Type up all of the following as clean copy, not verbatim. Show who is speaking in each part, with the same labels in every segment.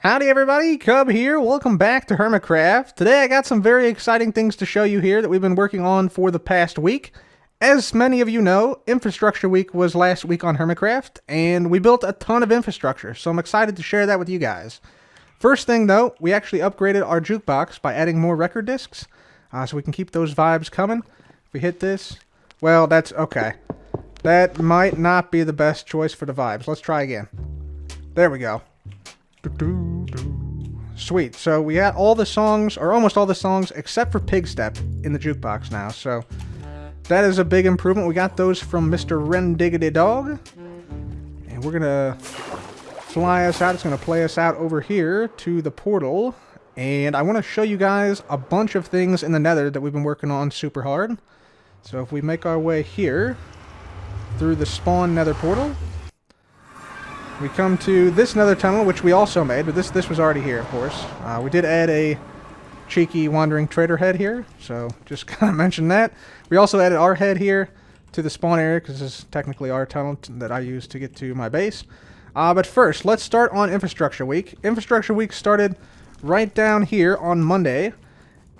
Speaker 1: Howdy everybody, Cub here. Welcome back to Hermitcraft. Today I got some very exciting things to show you here that we've been working on for the past week. As many of you know, Infrastructure Week was last week on Hermitcraft, and we built a ton of infrastructure, so I'm excited to share that with you guys. First thing though, we actually upgraded our Jukebox by adding more record discs, so we can keep those vibes coming. If we hit this, well, that's okay. That might not be the best choice for the vibes. Let's try again. There we go. Sweet. So we got all the songs, or almost all the songs, except for Pig Step in the Jukebox now. So that is a big improvement. We got those from Mr. Rendiggity Dog. And we're going to fly us out. It's going to play us out over here to the portal. And I want to show you guys a bunch of things in the Nether that we've been working on super hard. So if we make our way here through the spawn Nether portal, we come to this Nether tunnel, which we also made, but this was already here, of course. We did add a cheeky wandering trader head here, so just kind of mention that. We also added our head here to the spawn area, because this is technically our tunnel that I use to get to my base. But first, let's start on Infrastructure Week. Infrastructure Week started right down here on Monday,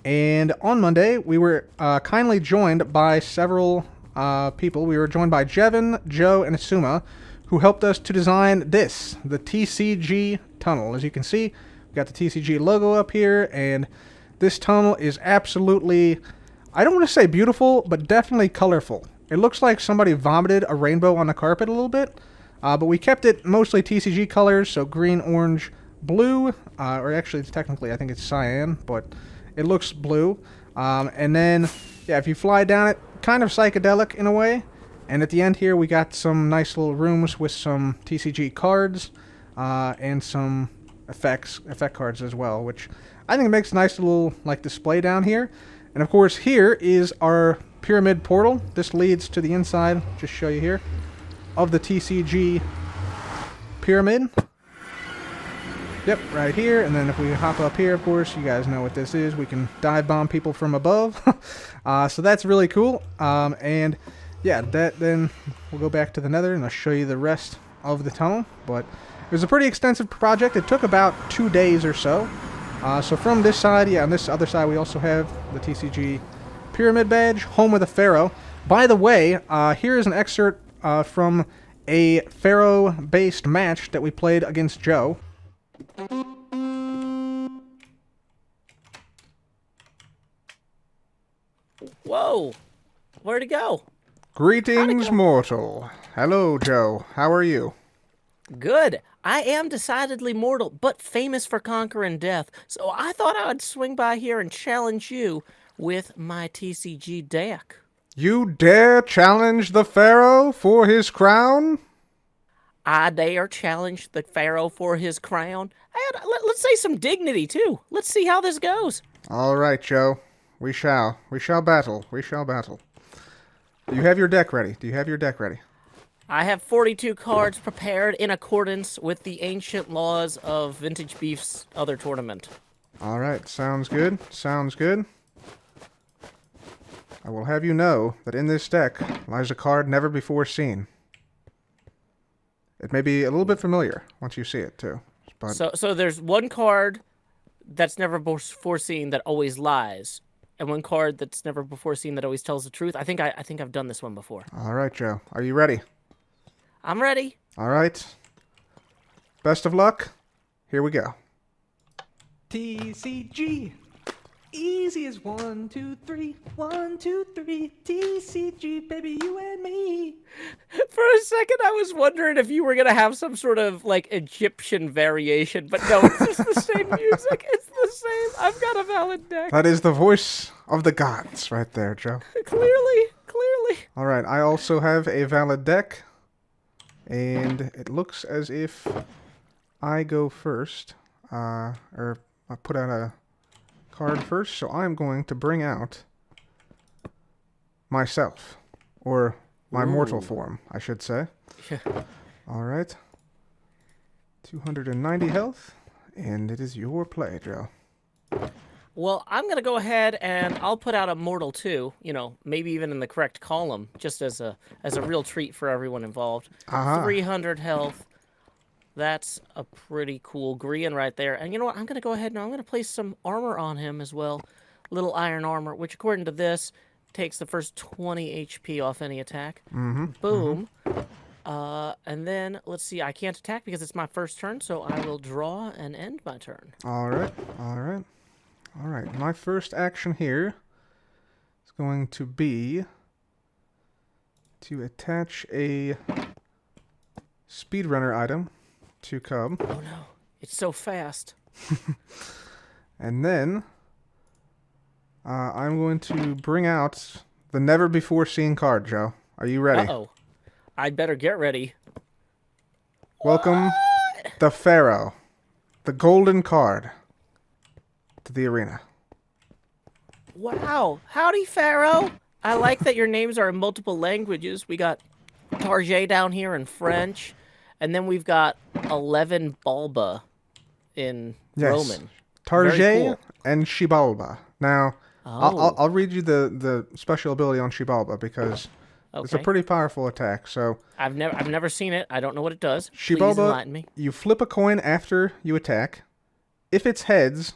Speaker 1: and on Monday we were kindly joined by several people. We were joined by Jevin, Joe, and Asuma, who helped us to design this, the TCG tunnel. As you can see, we got the TCG logo up here, and this tunnel is absolutely, I don't want to say beautiful, but definitely colorful. It looks like somebody vomited a rainbow on the carpet a little bit, but we kept it mostly TCG colors, so green, orange, blue, or actually technically I think it's cyan, but it looks blue. And then, yeah, if you fly down it, kind of psychedelic in a way. And at the end here, we got some nice little rooms with some TCG cards and some effect cards as well, which I think makes a nice little like display down here. And of course, here is our pyramid portal. This leads to the inside, just show you here, of the TCG pyramid. Yep, right here. And then if we hop up here, of course, you guys know what this is. We can dive bomb people from above. So that's really cool. And yeah, then we'll go back to the Nether and I'll show you the rest of the tunnel. But it was a pretty extensive project. It took about 2 days or so. So from this side, yeah, on this other side, we also have the TCG Pyramid Badge, home of the Pharaoh. By the way, here is an excerpt from a Pharaoh-based match that we played against Joe.
Speaker 2: Whoa! Where'd it go?
Speaker 1: Greetings, mortal. Hello, Joe. How are you?
Speaker 2: Good. I am decidedly mortal, but famous for conquering death. So I thought I would swing by here and challenge you with my TCG deck.
Speaker 1: You dare challenge the Pharaoh for his crown?
Speaker 2: I dare challenge the Pharaoh for his crown. And let's say some dignity, too. Let's see how this goes.
Speaker 1: All right, Joe. We shall. We shall battle. We shall battle. Do you have your deck ready? Do you have your deck ready?
Speaker 2: I have 42 cards prepared in accordance with the ancient laws of Vintage Beef's other tournament.
Speaker 1: All right. Sounds good. Sounds good. I will have you know that in this deck lies a card never before seen. It may be a little bit familiar once you see it, too. But
Speaker 2: So there's one card that's never before seen that always lies, and one card that's never before seen that always tells the truth. I think I've done this one before.
Speaker 1: all right, Joe. Are you ready?
Speaker 2: I'm ready.
Speaker 1: All right. Best of luck. Here we go.
Speaker 3: TCG. Easy as 1, 2, 3. 1, 2, 3. TCG, baby, you and me.
Speaker 2: For a second, I was wondering if you were gonna have some sort of like Egyptian variation, but no, it's just the same music. It's the same. I've got a valid deck.
Speaker 1: That is the voice of the gods right there, Joe.
Speaker 2: Clearly.
Speaker 1: All right, I also have a valid deck, and it looks as if I go first, or I put out a card first, so I'm going to bring out myself, or my mortal form, I should say.
Speaker 2: Yeah.
Speaker 1: All right, 290 health, and it is your play, Joe.
Speaker 2: Well, I'm going to go ahead and I'll put out a Mortal 2, you know, maybe even in the correct column, just as a real treat for everyone involved. 300 health. That's a pretty cool Grian right there. And you know what? I'm going to go ahead and I'm going to place some armor on him as well. Little iron armor, which according to this, takes the first 20 HP off any attack. Boom. And then, let's see, I can't attack because it's my first turn, so I will draw and end my turn.
Speaker 1: Alright. My first action here is going to be to attach a speedrunner item to Cub.
Speaker 2: Oh no, it's so fast.
Speaker 1: And then I'm going to bring out the never before seen card, Joe. Are you ready?
Speaker 2: Uh-oh. I'd better get ready.
Speaker 1: Welcome, the Pharaoh, the golden card, to the arena.
Speaker 2: Wow. Howdy, Pharaoh. I like that your names are in multiple languages. We got Tarjay down here in French, and then we've got 11 Balba in Roman. Very
Speaker 1: Tarjay
Speaker 2: cool.
Speaker 1: and Shibalba. Now,
Speaker 2: Oh.
Speaker 1: I'll read you the special ability on Shibalba because it's a
Speaker 2: Okay.
Speaker 1: pretty powerful attack. So,
Speaker 2: I've never seen it. I don't know what it does. Please enlighten
Speaker 1: Shibalba,
Speaker 2: me.
Speaker 1: you flip a coin after you attack. If it's heads,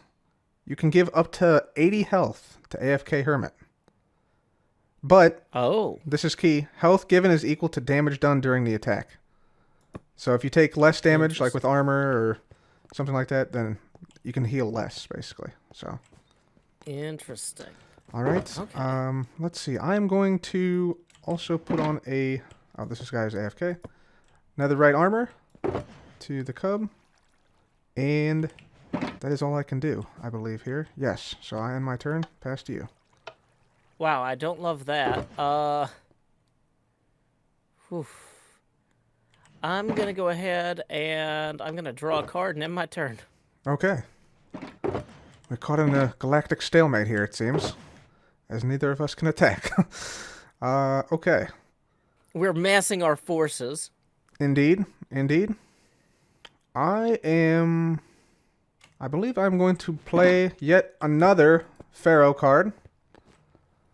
Speaker 1: you can give up to 80 health to AFK Hermit. But,
Speaker 2: Oh.
Speaker 1: this is key, health given is equal to damage done during the attack. So if you take less damage, like with armor or something like that, then you can heal less, basically. So,
Speaker 2: Interesting.
Speaker 1: all right.
Speaker 2: Okay.
Speaker 1: Let's see. I'm going to also put on a... Oh, this guy's AFK. Netherite armor to the Cub. And that is all I can do, I believe, here. Yes. So I end my turn. Pass to you.
Speaker 2: Wow, I don't love that. Whew. I'm gonna go ahead and I'm gonna draw a card and end my turn.
Speaker 1: Okay. We're caught in a galactic stalemate here, it seems. As neither of us can attack. Okay.
Speaker 2: We're massing our forces.
Speaker 1: Indeed. I believe I'm going to play yet another Pharaoh card.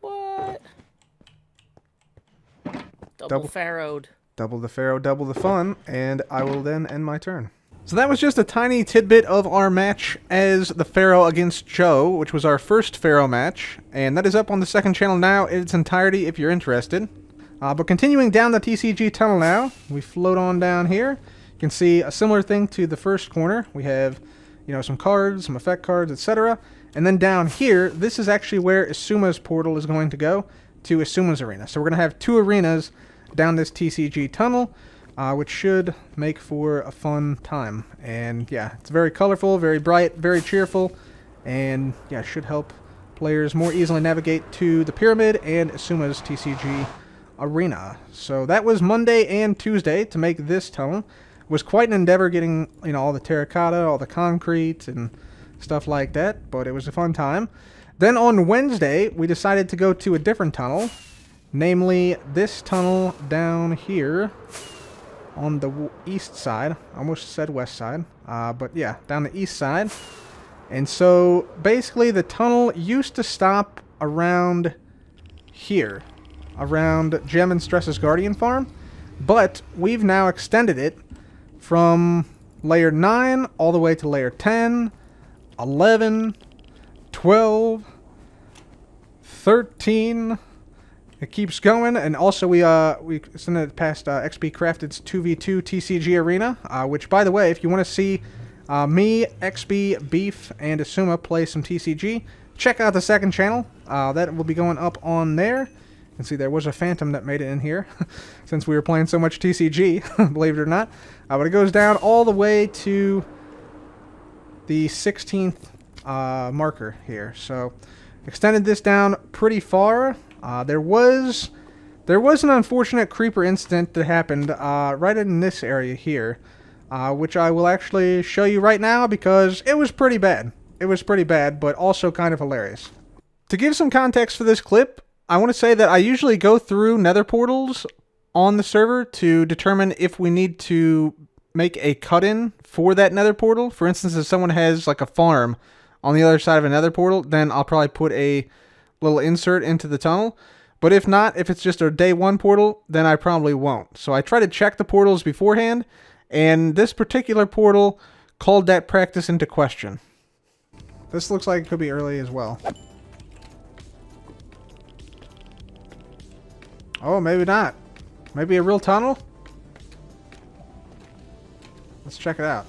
Speaker 2: What?
Speaker 1: Double-
Speaker 2: Pharaoh'd.
Speaker 1: Double the Pharaoh, double the fun, and I will then end my turn. So that was just a tiny tidbit of our match as the Pharaoh against Joe, which was our first Pharaoh match, and that is up on the second channel now in its entirety if you're interested. But continuing down the TCG tunnel now, we float on down here. You can see a similar thing to the first corner. We have, some cards, some effect cards, etc. And then down here, this is actually where Isuma's portal is going to go, to Isuma's arena. So we're going to have two arenas down this TCG tunnel, which should make for a fun time. And yeah, it's very colorful, very bright, very cheerful, and yeah, should help players more easily navigate to the pyramid and Isuma's TCG arena. So that was Monday and Tuesday to make this tunnel. It was quite an endeavor getting, all the terracotta, all the concrete, and stuff like that, but it was a fun time. Then on Wednesday, we decided to go to a different tunnel, namely this tunnel down here on the east side. I almost said west side, but yeah, down the east side. And so basically the tunnel used to stop around here, around Gem and Stress's Guardian Farm, but we've now extended it from layer 9 all the way to layer 10, 11, 12, 13. It keeps going, and also we extended it past XP Crafted's 2v2 TCG Arena, which, by the way, if you want to see me, XB, Beef, and Asuma play some TCG, check out the second channel. That will be going up on there. You can see there was a Phantom that made it in here, since we were playing so much TCG, believe it or not. But it goes down all the way to the 16th marker here. So, extended this down pretty far. There was an unfortunate creeper incident that happened right in this area here, which I will actually show you right now because it was pretty bad. It was pretty bad, but also kind of hilarious. To give some context for this clip, I want to say that I usually go through nether portals on the server to determine if we need to make a cut-in for that nether portal. For instance, if someone has like a farm on the other side of a nether portal, then I'll probably put a little insert into the tunnel. But if not, if it's just a day one portal, then I probably won't. So I try to check the portals beforehand, And this particular portal called that practice into question. This looks like it could be early as well. Oh, maybe not. Maybe a real tunnel? Let's check it out.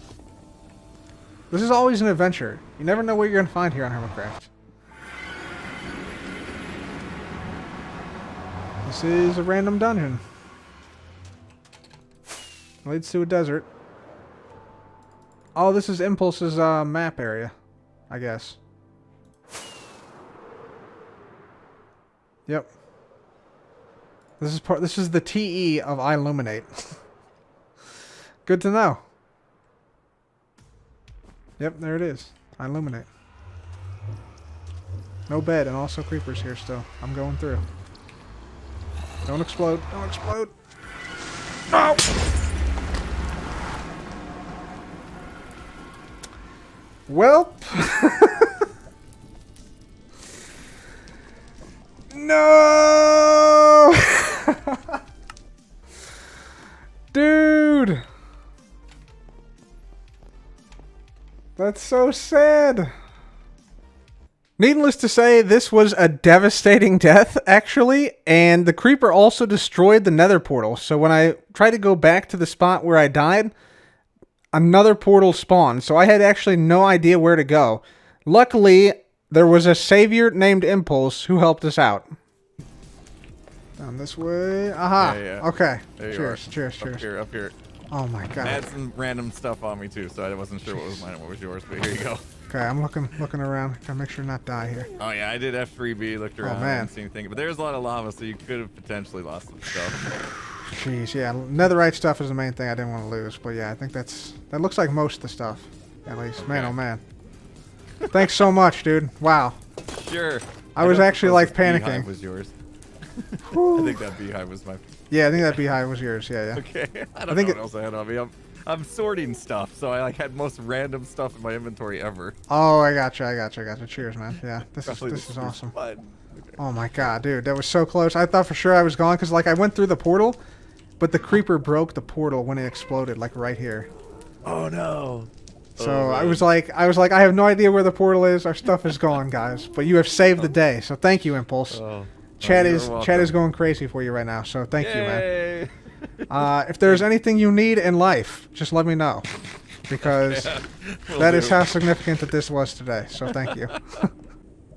Speaker 1: This is always an adventure. You never know what you're going to find here on Hermitcraft. This is a random dungeon. Leads to a desert. Oh, this is Impulse's map area, I guess. Yep. This is the TE of Illuminate. Good to know. Yep, there it is. Illuminate. No bed and also creepers here still. I'm going through. Don't explode. Don't explode. No! Well. No! Dude! That's so sad. Needless to say, this was a devastating death, actually, and the creeper also destroyed the nether portal. So when I tried to go back to the spot where I died, another portal spawned. So I had actually no idea where to go. Luckily, there was a savior named Impulse who helped us out. Down this way. Aha.
Speaker 4: Yeah.
Speaker 1: Okay.
Speaker 4: There you
Speaker 1: Cheers.
Speaker 4: are.
Speaker 1: Cheers. Cheers.
Speaker 4: Up here.
Speaker 1: Oh my god.
Speaker 4: I had some random stuff on me too, so I wasn't sure what was mine and what was yours, but here you go.
Speaker 1: Okay, I'm looking around. Gotta make sure not die here.
Speaker 4: Oh yeah, I did F3B, looked around,
Speaker 1: man.
Speaker 4: didn't see anything, but there's a lot of lava, so you could have potentially lost some stuff.
Speaker 1: Jeez, yeah, netherite stuff is the main thing I didn't want to lose, but yeah, I think that looks like most of the stuff, at least. Man,
Speaker 4: Okay.
Speaker 1: oh man. Thanks so much, dude. Wow.
Speaker 4: Sure.
Speaker 1: I was
Speaker 4: know
Speaker 1: actually
Speaker 4: the
Speaker 1: like
Speaker 4: closest
Speaker 1: panicking.
Speaker 4: beehive was yours. I think that beehive was my.
Speaker 1: Yeah, I think that beehive was yours. Yeah, yeah.
Speaker 4: Okay. I don't
Speaker 1: think
Speaker 4: know what else I had on me. I'm sorting stuff, so I like had most random stuff in my inventory ever.
Speaker 1: Oh, I gotcha. Cheers, man. Yeah, this
Speaker 4: Probably
Speaker 1: is awesome.
Speaker 4: fun. Okay.
Speaker 1: Oh my god, dude, that was so close. I thought for sure I was gone because like I went through the portal, but the creeper broke the portal when it exploded, like right here.
Speaker 4: Oh no.
Speaker 1: So
Speaker 4: Oh,
Speaker 1: I
Speaker 4: man.
Speaker 1: was like, I have no idea where the portal is. Our stuff is gone, guys. But you have saved the day, so thank you, Impulse.
Speaker 4: Oh.
Speaker 1: Chat
Speaker 4: you're
Speaker 1: is
Speaker 4: welcome.
Speaker 1: going crazy for you right now, so thank you, man.
Speaker 4: Yay.
Speaker 1: If there's anything you need in life, just let me know, because
Speaker 4: Will
Speaker 1: that is
Speaker 4: do.
Speaker 1: how significant that this was today. So thank you.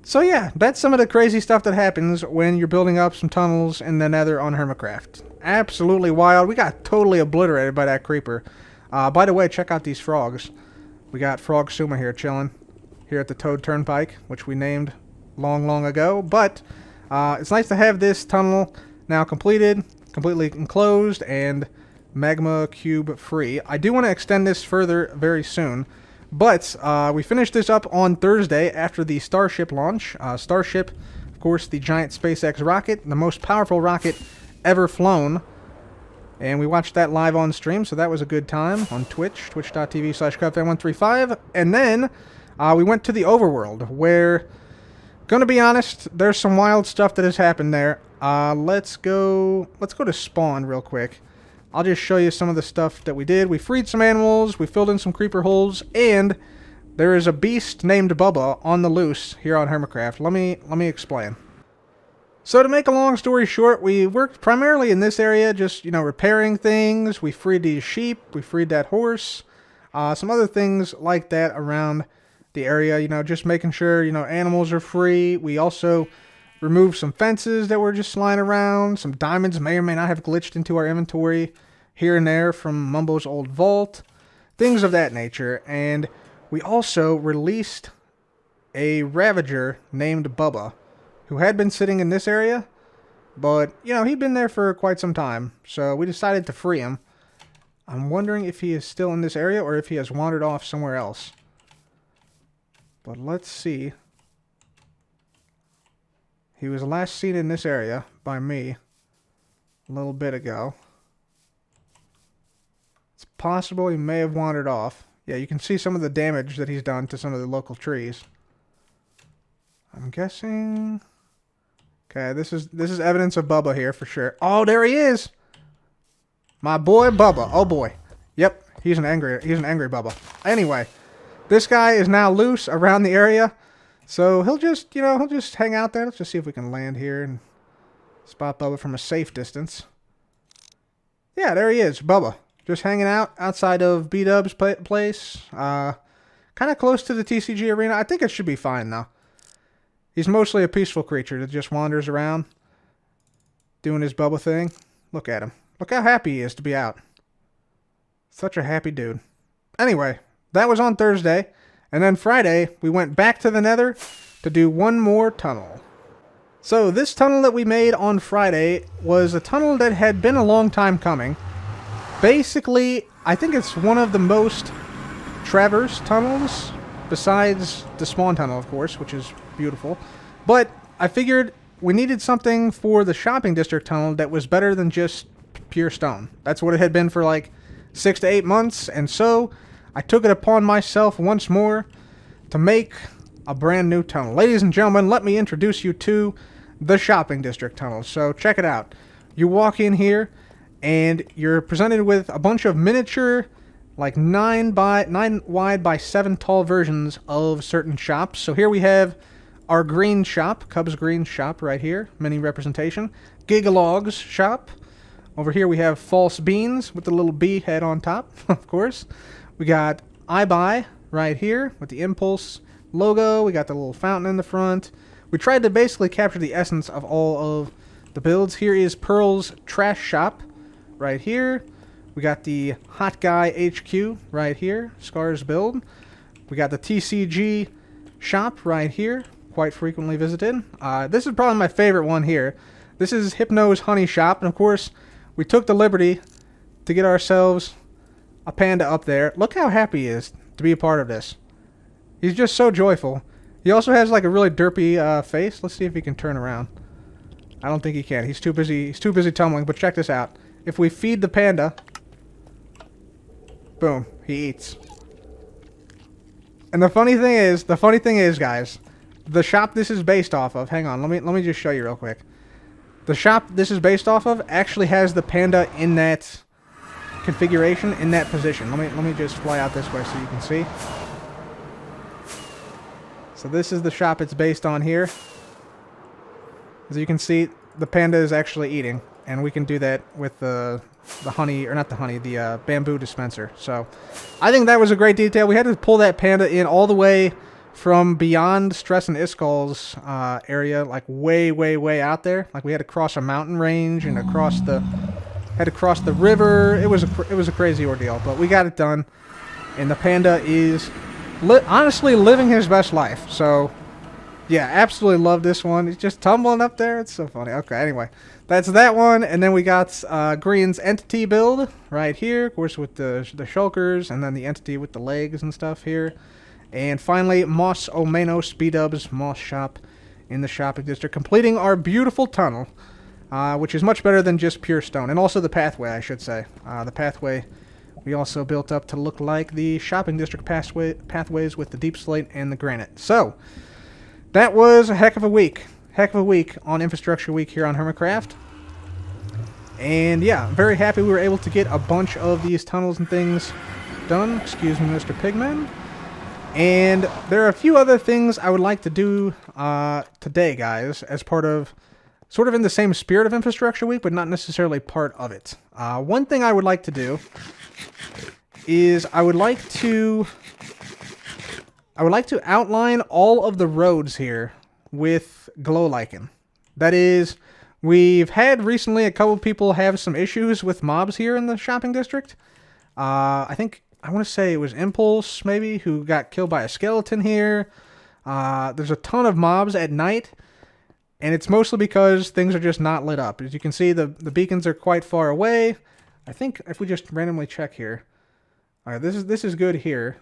Speaker 1: So yeah, that's some of the crazy stuff that happens when you're building up some tunnels in the Nether on Hermitcraft. Absolutely wild. We got totally obliterated by that creeper. By the way, check out these frogs. We got Frog Suma here chilling here at the Toad Turnpike, which we named long ago. But it's nice to have this tunnel now completed, completely enclosed, and magma cube free. I do want to extend this further very soon, but we finished this up on Thursday after the Starship launch. Starship, of course, the giant SpaceX rocket, the most powerful rocket ever flown. And we watched that live on stream, so that was a good time on Twitch, twitch.tv/cubfan135. And then we went to the Overworld, where, gonna be honest, there's some wild stuff that has happened there. Let's go to spawn real quick. I'll just show you some of the stuff that we did. We freed some animals, we filled in some creeper holes, and there is a beast named Bubba on the loose here on Hermitcraft. Let me explain. So to make a long story short, we worked primarily in this area, just, repairing things. We freed these sheep, we freed that horse, some other things like that around the area, just making sure, animals are free. We also removed some fences that were just lying around. Some diamonds may or may not have glitched into our inventory here and there from Mumbo's old vault. Things of that nature. And we also released a ravager named Bubba, who had been sitting in this area, but, he'd been there for quite some time, so we decided to free him. I'm wondering if he is still in this area or if he has wandered off somewhere else. But let's see. He was last seen in this area by me a little bit ago. It's possible he may have wandered off. Yeah, you can see some of the damage that he's done to some of the local trees. I'm guessing... Okay, this is evidence of Bubba here for sure. Oh, there he is! My boy Bubba. Oh boy. Yep, He's an angry Bubba. Anyway, this guy is now loose around the area. So he'll just, he'll just hang out there. Let's just see if we can land here and spot Bubba from a safe distance. Yeah, there he is, Bubba. Just hanging out outside of B-Dub's place. Kind of close to the TCG arena. I think it should be fine, though. He's mostly a peaceful creature that just wanders around, doing his Bubba thing. Look at him. Look how happy he is to be out. Such a happy dude. Anyway, that was on Thursday. And then Friday, we went back to the Nether to do one more tunnel. So this tunnel that we made on Friday was a tunnel that had been a long time coming. Basically, I think it's one of the most traversed tunnels, besides the spawn tunnel, of course, which is beautiful. But I figured we needed something for the shopping district tunnel that was better than just pure stone. That's what it had been for like 6 to 8 months, and so I took it upon myself once more to make a brand new tunnel. Ladies and gentlemen, let me introduce you to the shopping district tunnel. So check it out. You walk in here and you're presented with a bunch of miniature, like 9 wide by 7 tall versions of certain shops. So here we have our green shop, Cubs Green shop right here, mini representation. Gigalogs shop. Over here we have False Beans with the little bee head on top, of course. We got iBuy right here with the Impulse logo. We got the little fountain in the front. We tried to basically capture the essence of all of the builds. Here is Pearl's Trash Shop right here. We got the Hot Guy HQ right here, Scar's build. We got the TCG shop right here, quite frequently visited. This is probably my favorite one here. This is Hypno's Honey Shop, and of course, we took the liberty to get ourselves a panda up there. Look how happy he is to be a part of this. He's just so joyful. He also has like a really derpy face. Let's see if he can turn around. I don't think he can. He's too busy. He's too busy tumbling. But check this out. If we feed the panda, boom, he eats. And the funny thing is, guys, the shop this is based off of. Hang on, let me just show you real quick. The shop this is based off of actually has the panda in that configuration, in that position. Let me just fly out this way so you can see. So this is the shop it's based on here. As you can see, the panda is actually eating, and we can do that with the honey, or not the honey, the bamboo dispenser. So I think that was a great detail. We had to pull that panda in all the way from beyond Stress and Iskal's area, like way out there. Like we had to cross a mountain range and had to cross the river. It was a crazy ordeal, but we got it done, and the panda is honestly living his best life. So yeah, absolutely love this one. He's just tumbling up there. It's so funny. Okay, anyway, that's that one, and then we got Green's entity build right here, of course, with the shulkers, and then the entity with the legs and stuff here. And finally, Moss Omenos B-Dub's Moss Shop in the shopping district, completing our beautiful tunnel, which is much better than just pure stone. And also the pathway, I should say. The pathway we also built up to look like the shopping district pathways with the deep slate and the granite. So, that was a heck of a week. Heck of a week on Infrastructure Week here on Hermitcraft. And yeah, I'm very happy we were able to get a bunch of these tunnels and things done. Excuse me, Mr. Pigman. And there are a few other things I would like to do today, guys, as part of, sort of in the same spirit of Infrastructure Week, but not necessarily part of it. One thing I would like to do is I would like to outline all of the roads here with glow lichen. That is, we've had recently a couple people have some issues with mobs here in the shopping district. I want to say it was Impulse, maybe, who got killed by a skeleton here. There's a ton of mobs at night, and it's mostly because things are just not lit up. As you can see, the beacons are quite far away. I think if we just randomly check here. Alright, this is good here.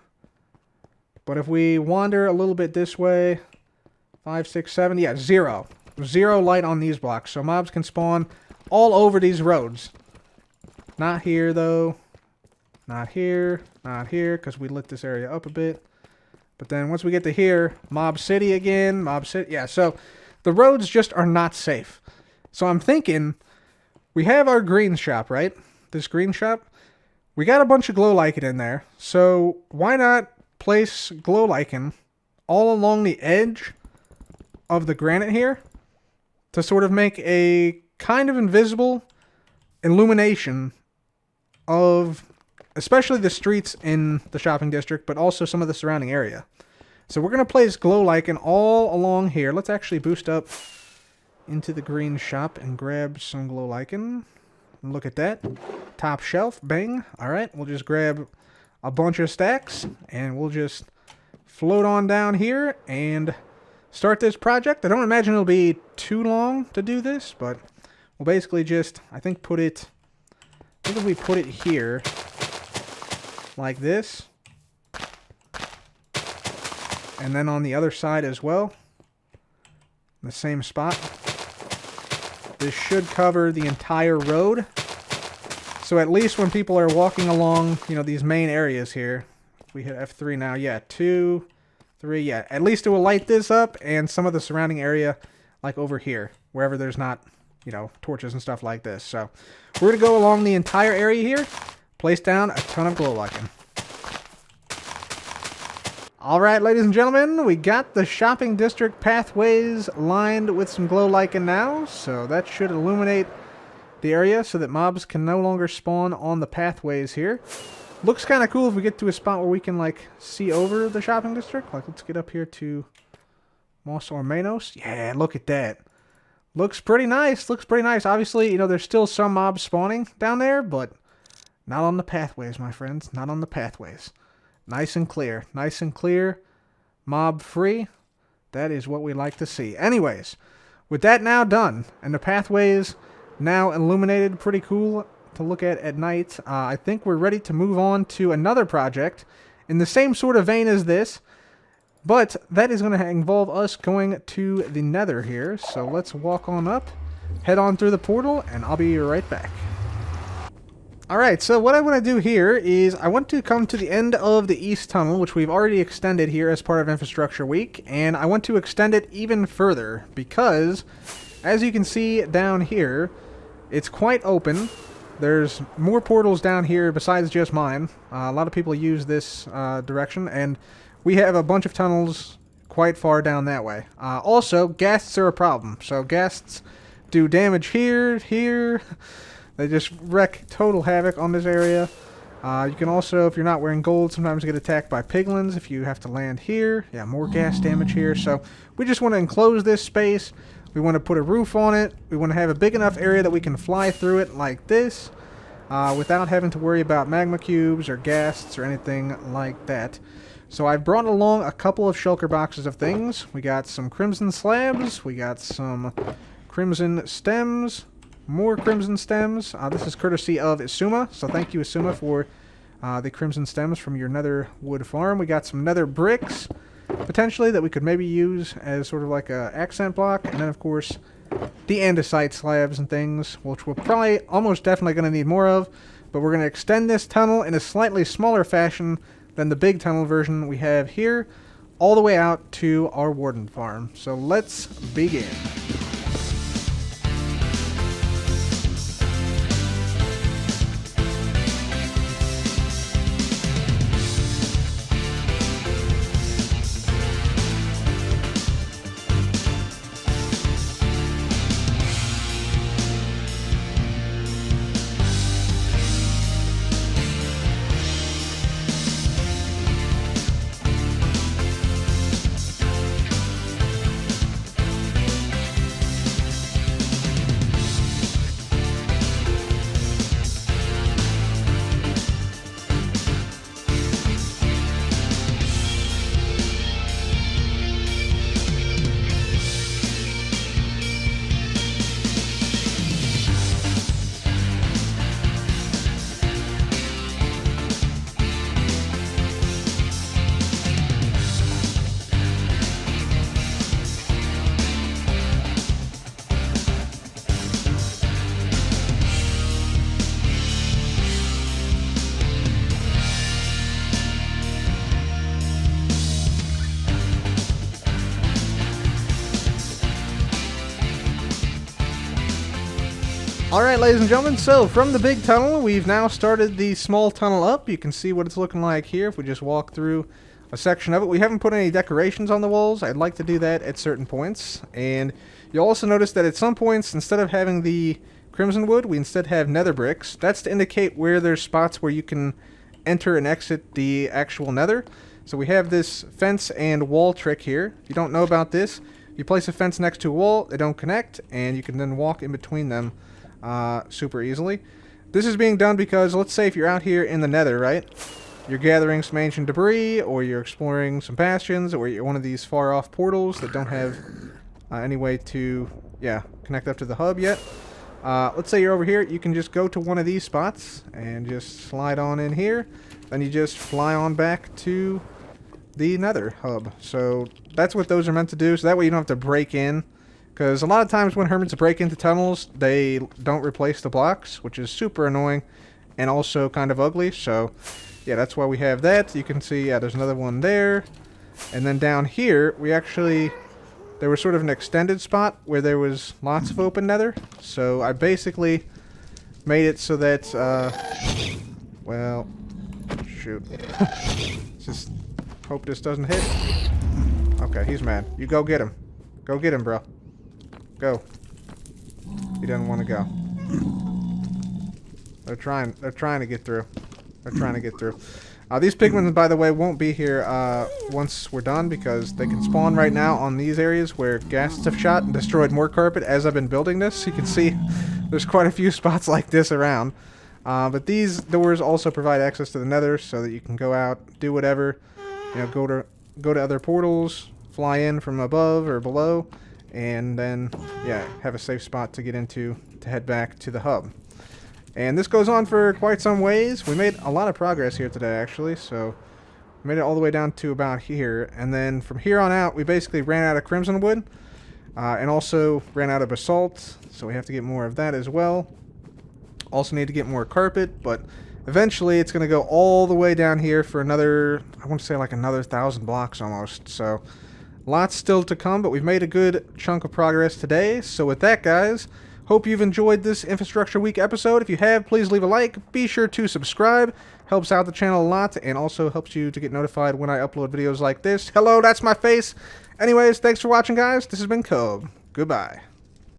Speaker 1: But if we wander a little bit this way, 5, 6, 7, yeah, 0. 0 light on these blocks, so mobs can spawn all over these roads. Not here, though. Not here, because we lit this area up a bit. But then once we get to here, Mob City again, Mob City, yeah, so the roads just are not safe. So I'm thinking, we have our green shop, right? This green shop. we got a bunch of glow lichen in there, so why not place glow lichen all along the edge of the granite here to sort of make a kind of invisible illumination of especially the streets in the shopping district, but also some of the surrounding area. So we're going to place glow lichen all along here. Let's actually boost up into the green shop and grab some glow lichen. Look at that. Top shelf. Bang. Alright, we'll just grab a bunch of stacks and we'll just float on down here and start this project. I don't imagine it'll be too long to do this, but we'll basically just, I think if we put it here like this, and then on the other side as well, in the same spot, this should cover the entire road. So at least when people are walking along, you know, these main areas here, we hit F3 now, yeah, 2, 3, yeah. At least it will light this up and some of the surrounding area, like over here, wherever there's not, you know, torches and stuff like this. So we're going to go along the entire area here, place down a ton of glow lichen. Alright, ladies and gentlemen, we got the shopping district pathways lined with some glow lichen now, so that should illuminate the area so that mobs can no longer spawn on the pathways here. Looks kind of cool if we get to a spot where we can, like, see over the shopping district. Like, let's get up here to Mos Ormenos. Yeah, look at that. Looks pretty nice. Looks pretty nice. Obviously, you know, there's still some mobs spawning down there, but not on the pathways, my friends. Not on the pathways. Nice and clear. Nice and clear. Mob free. That is what we like to see. Anyways, with that now done, and the pathways now illuminated, pretty cool to look at night, I think we're ready to move on to another project in the same sort of vein as this, but that is going to involve us going to the Nether here. So let's walk on up, head on through the portal, and I'll be right back. Alright, so what I want to do here is I want to come to the end of the east tunnel, which we've already extended here as part of Infrastructure Week, and I want to extend it even further because, as you can see down here, it's quite open. There's more portals down here besides just mine. A lot of people use this direction, and we have a bunch of tunnels quite far down that way. Also, ghasts are a problem. So ghasts do damage here, here. They just wreak total havoc on this area. You can also, if you're not wearing gold, sometimes get attacked by piglins if you have to land here. Yeah, more gas damage here. So we just want to enclose this space. We want to put a roof on it. We want to have a big enough area that we can fly through it like this without having to worry about magma cubes or ghasts or anything like that. So I've brought along a couple of shulker boxes of things. We got some crimson slabs. We got some crimson stems. More crimson stems. This is courtesy of Isuma, so thank you, Isuma, for the crimson stems from your nether wood farm. We got some nether bricks, potentially, that we could maybe use as sort of like a accent block. And then, of course, the andesite slabs and things, which we're probably almost definitely going to need more of. But we're going to extend this tunnel in a slightly smaller fashion than the big tunnel version we have here, all the way out to our warden farm. So let's begin. Alright, ladies and gentlemen, so from the big tunnel, we've now started the small tunnel up. You can see what it's looking like here if we just walk through a section of it. We haven't put any decorations on the walls. I'd like to do that at certain points. And you'll also notice that at some points, instead of having the crimson wood, we instead have nether bricks. That's to indicate where there's spots where you can enter and exit the actual nether. So we have this fence and wall trick here. If you don't know about this, you place a fence next to a wall, they don't connect, and you can then walk in between them super easily. This is being done because, let's say if you're out here in the nether, right? You're gathering some ancient debris, or you're exploring some bastions, or you're one of these far off portals that don't have any way to, connect up to the hub yet. Let's say you're over here, you can just go to one of these spots and just slide on in here. Then you just fly on back to the nether hub. So that's what those are meant to do, so that way you don't have to break in. Because a lot of times when hermits break into tunnels, they don't replace the blocks, which is super annoying and also kind of ugly. So, yeah, that's why we have that. You can see, there's another one there. And then down here, there was sort of an extended spot where there was lots of open nether. So I basically made it so that, well, shoot. Just hope this doesn't hit. Okay, he's mad. You go get him. Go get him, bro. Go. He doesn't want to go. They're trying to get through. They're trying to get through. These pigmen, by the way, won't be here once we're done because they can spawn right now on these areas where ghasts have shot and destroyed more carpet as I've been building this. You can see there's quite a few spots like this around. But these doors also provide access to the nether so that you can go out, do whatever. You know, go to other portals, fly in from above or below, and then, have a safe spot to get into to head back to the hub. And this goes on for quite some ways. We made a lot of progress here today, actually, so we made it all the way down to about here. And then from here on out, we basically ran out of crimson wood, and also ran out of basalt, so we have to get more of that as well. Also need to get more carpet, but eventually it's going to go all the way down here for another, I want to say like another 1,000 blocks almost. So lots still to come, but we've made a good chunk of progress today. So with that, guys, hope you've enjoyed this Infrastructure Week episode. If you have, please leave a like. Be sure to subscribe. Helps out the channel a lot and also helps you to get notified when I upload videos like this. Hello, that's my face. Anyways, thanks for watching, guys. This has been Cub. Goodbye.